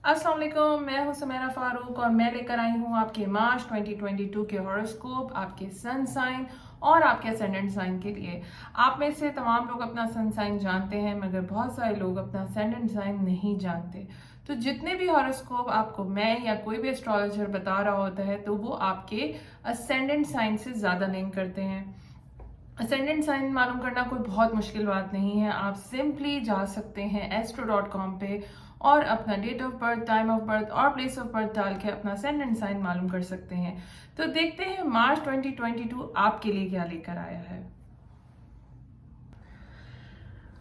अस्सलाम वालेकुम, मैं हूं सुमेरा फारूक और मैं लेकर आई हूं आपके मार्च 2022 के हॉरोस्कोप, आपके सन साइन और आपके असेंडेंट साइन के लिए। आप में से तमाम लोग अपना सन साइन जानते हैं, मगर बहुत सारे लोग अपना असेंडेंट साइन नहीं जानते। तो जितने भी हॉरोस्कोप आपको मैं या कोई भी एस्ट्रोलॉजर बता रहा होता है, तो वो आपके असेंडेंट साइन से ज़्यादा लिंक करते हैं। असेंडेंट साइन मालूम करना कोई बहुत मुश्किल बात नहीं है। आप सिंपली जा सकते हैं astro.com पे और अपना date of birth, time of birth और प्लेस ऑफ बर्थ डाल के अपना असेंडेंट साइन मालूम कर सकते हैं। तो देखते हैं मार्च 2022 आपके लिए क्या लेकर आया है।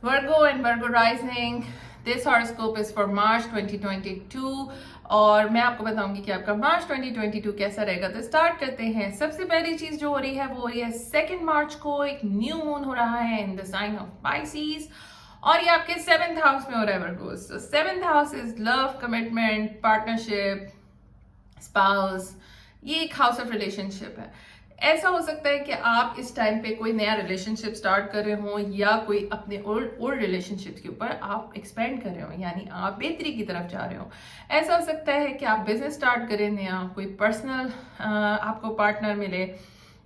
Virgo and Virgo rising, this horoscope is for March 2022 और मैं आपको बताऊंगी कि आपका मार्च 2022 कैसा रहेगा। तो स्टार्ट करते हैं। सबसे पहली चीज जो हो रही है वो हो रही है 2 मार्च को एक न्यू मून हो रहा है in the sign of Pisces और ये आपके 7th हाउस में हो रहा है वर्गोस। तो 7th house is love, commitment, partnership, spouse. ये एक हाउस ऑफ रिलेशनशिप है। ऐसा हो सकता है कि आप इस टाइम पे कोई नया रिलेशनशिप स्टार्ट कर रहे हो या कोई अपने ओल्ड रिलेशनशिप के ऊपर आप एक्सपेंड कर रहे हो, यानी आप बेहतरी की तरफ जा रहे हो। ऐसा हो सकता है कि आप बिजनेस स्टार्ट करें नया, कोई पर्सनल आपको पार्टनर मिले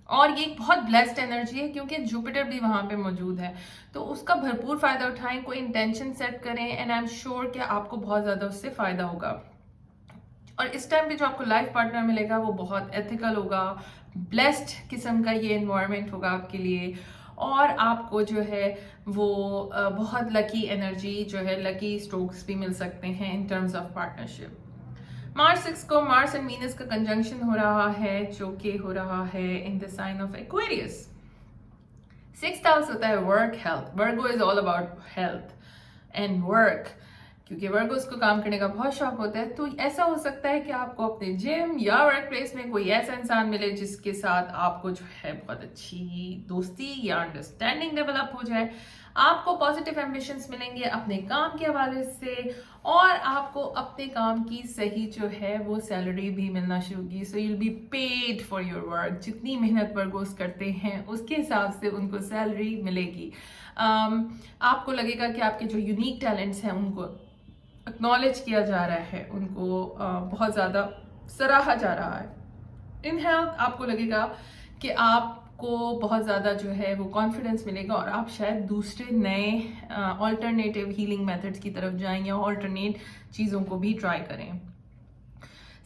और ये एक बहुत ब्लेस्ड एनर्जी है क्योंकि जुपिटर भी वहां पे मौजूद है। तो उसका भरपूर फायदा उठाएं, कोई इंटेंशन सेट करें एंड आई एम श्योर कि आपको बहुत ज्यादा उससे फायदा होगा। और इस टाइम पे जो आपको लाइफ पार्टनर मिलेगा वो बहुत एथिकल होगा, ब्लेस्ड किस्म का ये एनवायरनमेंट होगा आपके लिए और आपको जो है वो बहुत लकी एनर्जी जो है, लकी स्ट्रोक्स भी मिल सकते हैं in terms of partnership. March 6 को मार्स एंड वीनस का कंजंक्शन हो रहा है जो कि हो रहा है in the sign of Aquarius. 6th house होता है work, health. Virgo is all about health and work, क्योंकि वर्गोस को काम करने का बहुत शौक होता है। तो ऐसा हो सकता है कि आपको अपने जिम या वर्क प्लेस में कोई ऐसा इंसान मिले जिसके साथ आपको जो है बहुत अच्छी दोस्ती या अंडरस्टैंडिंग डेवलप हो जाए। आपको पॉजिटिव एम्बिशंस मिलेंगे अपने काम के हवाले से और आपको अपने काम की सही जो है वो सैलरी भी मिलना शुरू होगी। So you will be paid for your work. जितनी मेहनत वर्गोस करते हैं उसके हिसाब से उनको सैलरी मिलेगी। आपको लगेगा कि आपके जो यूनिक टैलेंट्स हैं उनको एक्नॉलेज किया जा रहा है, उनको बहुत ज़्यादा सराहा जा रहा है। इन हेल्थ आपको लगेगा कि आपको बहुत ज़्यादा जो है वो कॉन्फिडेंस मिलेगा और आप शायद दूसरे नए ऑल्टरनेटिव हीलिंग मेथड्स की तरफ जाएं या ऑल्टरनेट चीज़ों को भी ट्राई करें।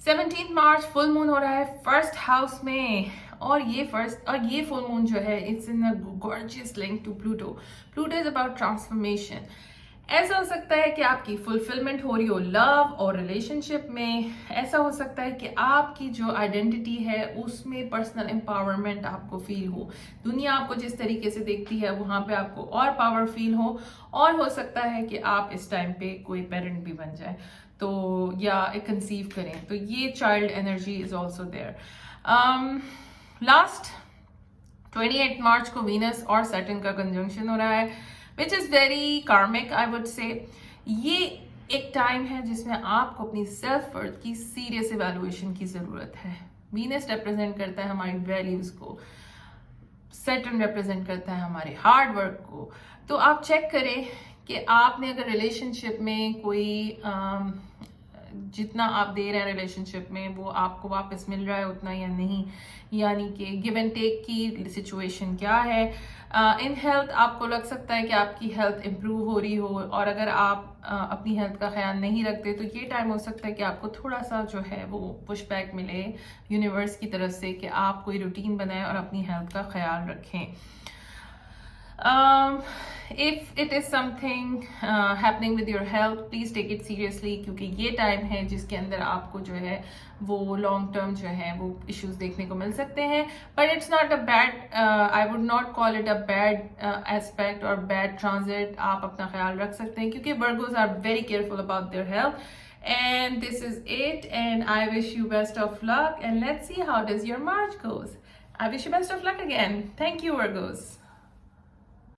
17 मार्च फुल मून हो रहा है 1st हाउस में और ये फुल मून जो है it's in a gorgeous link to Pluto. Pluto is about transformation. ऐसा हो सकता है कि आपकी फुलफिलमेंट हो रही हो लव और रिलेशनशिप में। ऐसा हो सकता है कि आपकी जो आइडेंटिटी है उसमें पर्सनल एम्पावरमेंट आपको फील हो, दुनिया आपको जिस तरीके से देखती है वहां पे आपको और पावर फील हो। और हो सकता है कि आप इस टाइम पे कोई पेरेंट भी बन जाए तो या एक कंसीव करें, तो ये child energy is also there. Last 28 March को वीनस और सैटर्न का कंजंक्शन हो रहा है विच इज़ वेरी कार्मिक आई वुड से। ये एक टाइम है जिसमें आपको अपनी सेल्फ वर्थ की सीरियस इवैल्यूएशन की ज़रूरत है। वीनस रिप्रेजेंट करता है हमारी वैल्यूज़ को, सैटर्न रिप्रेजेंट करता है हमारे हार्ड वर्क को। तो आप चेक करें कि आपने अगर रिलेशनशिप में कोई जितना आप दे रहे हैं रिलेशनशिप में वो आपको वापस मिल रहा है उतना या नहीं, यानी कि गिव एंड टेक की सिचुएशन क्या है। इन हेल्थ आपको लग सकता है कि आपकी हेल्थ इंप्रूव हो रही हो और अगर आप अपनी हेल्थ का ख्याल नहीं रखते तो ये टाइम हो सकता है कि आपको थोड़ा सा जो है वो पुश बैक मिले यूनिवर्स की तरफ से कि आप कोई रूटीन बनाएं और अपनी हेल्थ का ख्याल रखें। If it is something happening with your health, please take it seriously क्योंकि ये टाइम है जिसके अंदर आपको जो है वो लॉन्ग टर्म जो है वो इश्यूज देखने को मिल सकते हैं। But it's not a bad, I would not call it a bad aspect और बैड ट्रांजिट। आप अपना ख्याल रख सकते हैं क्योंकि Virgos are very careful about their health. And this is it, and I wish you best of luck, and let's see how does your March goes. I wish you best of luck again. Thank you, Virgos.